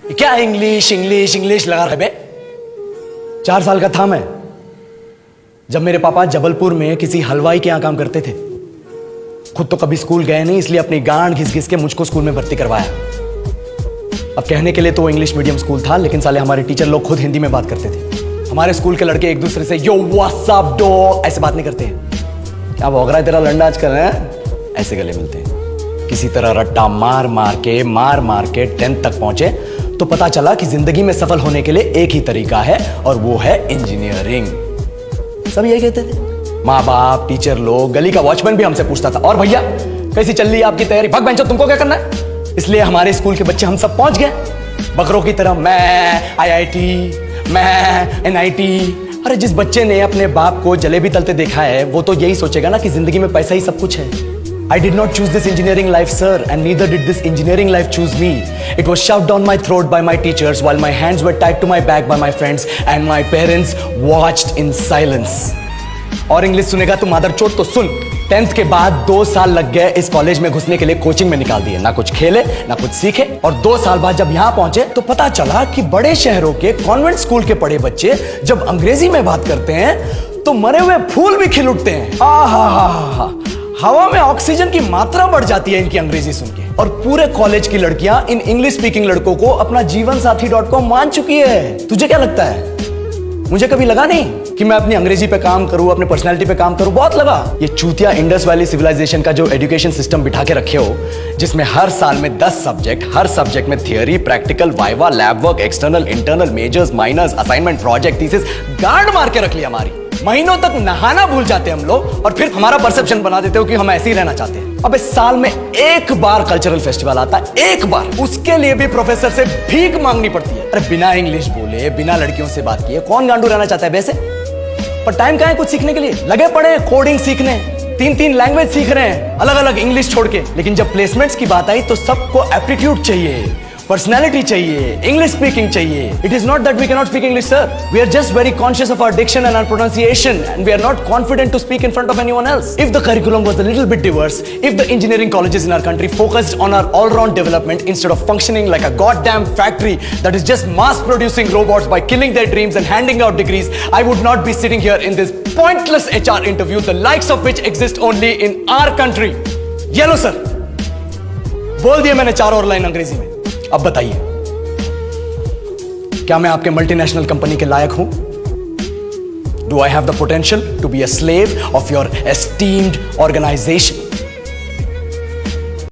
क्या English English English लगा रहे बे? 4 साल का था मैं जब मेरे पापा जबलपुर में किसी हलवाई के यहां काम करते थे। खुद तो कभी स्कूल गए नहीं, इसलिए अपनी गांड घिस घिस के मुझको स्कूल में भर्ती करवाया। अब कहने के लिए तो इंग्लिश मीडियम स्कूल था, लेकिन साले हमारे टीचर लोग खुद हिंदी में बात करते थे। हमारे स्कूल के लड़के एक दूसरे से यो व्हाट्स अप डो ऐसे बात नहीं करते हैं। क्या भौंक रहा है तेरा लंडा आजकल है? ऐसे गले मिलते हैं। किसी तरह रट्टा मार मार के 10th तक पहुंचे तो पता चला कि जिंदगी में सफल होने के लिए एक ही तरीका है, और वो है इंजीनियरिंग। सब यही कहते थे। माँ बाप, टीचर लोग, गली का वॉचमैन भी हमसे पूछता था, और भैया कैसी चल रही है आपकी तैयारी? भग बेंचो, तुमको क्या करना है? इसलिए हमारे स्कूल के बच्चे हम सब पहुंच गए बकरों की तरह। मैं IIT, मैं NIT। अरे जिस बच्चे ने अपने बाप को जलेबी तलते देखा है वो तो यही सोचेगा ना कि जिंदगी में पैसा ही सब कुछ है। I did not choose this engineering life, sir, and neither did this engineering life choose me. It was shoved down my throat by my teachers while my hands were tied to my back by my friends and my parents watched in silence. और English सुनेगा तो मादरचोद तो सुन। 10th के बाद 2 साल लग गए इस कॉलेज में घुसने के लिए, कोचिंग में निकाल दिए। ना कुछ खेले ना कुछ सीखे, और 2 साल बाद जब यहाँ पहुंचे तो पता चला कि बड़े शहरों के कॉन्वेंट स्कूल के पढ़े बच्चे जब अंग्रेजी में बात करते हैं तो मरे हुए फूल भी खिल उठते हैं। आहा, हवा में ऑक्सीजन की मात्रा बढ़ जाती है इनकी अंग्रेजी सुन के। और पूरे कॉलेज की लड़कियां इन इंग्लिश स्पीकिंग लड़कों को अपना जीवनसाथी.com मान चुकी है। तुझे क्या लगता है? मुझे कभी लगा नहीं कि मैं अपनी अंग्रेजी पे काम करूं, अपने पर्सनालिटी पे काम करूं। बहुत लगा। ये चूतिया इंडस वैली सिविलाइजेशन का जो एजुकेशन सिस्टम बिठा के रखे हो, जिसमें हर साल में 10 सब्जेक्ट, हर सब्जेक्ट में theory, practical, viva, lab work, external, internal, majors, minors, assignment, project, thesis, गांड मार के रख लिया हमारी। महीनों तक नहाना भूल जाते हैं हम लोग, और फिर हमारा परसेप्शन बना देते हो कि हम ऐसे ही रहना चाहते हैं। अबे साल में एक बार कल्चरल फेस्टिवल आता है, एक बार, उसके लिए भी प्रोफेसर से भीख मांगनी पड़ती है। अरे बिना इंग्लिश बोले, बिना लड़कियों से बात किए कौन गांडू रहना चाहता है वैसे? पर टाइम कहाँ है कुछ सीखने के लिए? लगे पड़े कोडिंग सीखने, 3 लैंग्वेज सीख रहे हैं अलग अलग इंग्लिश छोड़ के। लेकिन जब प्लेसमेंट्स की बात आई तो सबको एप्टीट्यूड चाहिए, पर्सनैलिटी चाहिए, इंग्लिश स्पीकिंग चाहिए। It is not that we can not speak English, sir. We are just very conscious of our diction and our pronunciation, and we are not confident to speak in front of anyone else. If the curriculum was a little bit diverse, if the engineering colleges in our country focused on our all-round development instead of functioning like a goddamn factory that is just mass producing robots by killing their dreams and handing out degrees, I would not be sitting here in this pointless HR interview, the likes of which exist only in our country. ये लो sir, बोल दिया मैंने 4 और line अंग्रेजी में। अब बताइए, क्या मैं आपके मल्टीनेशनल कंपनी के लायक हूं? Do I have the potential to be a slave of your esteemed organization?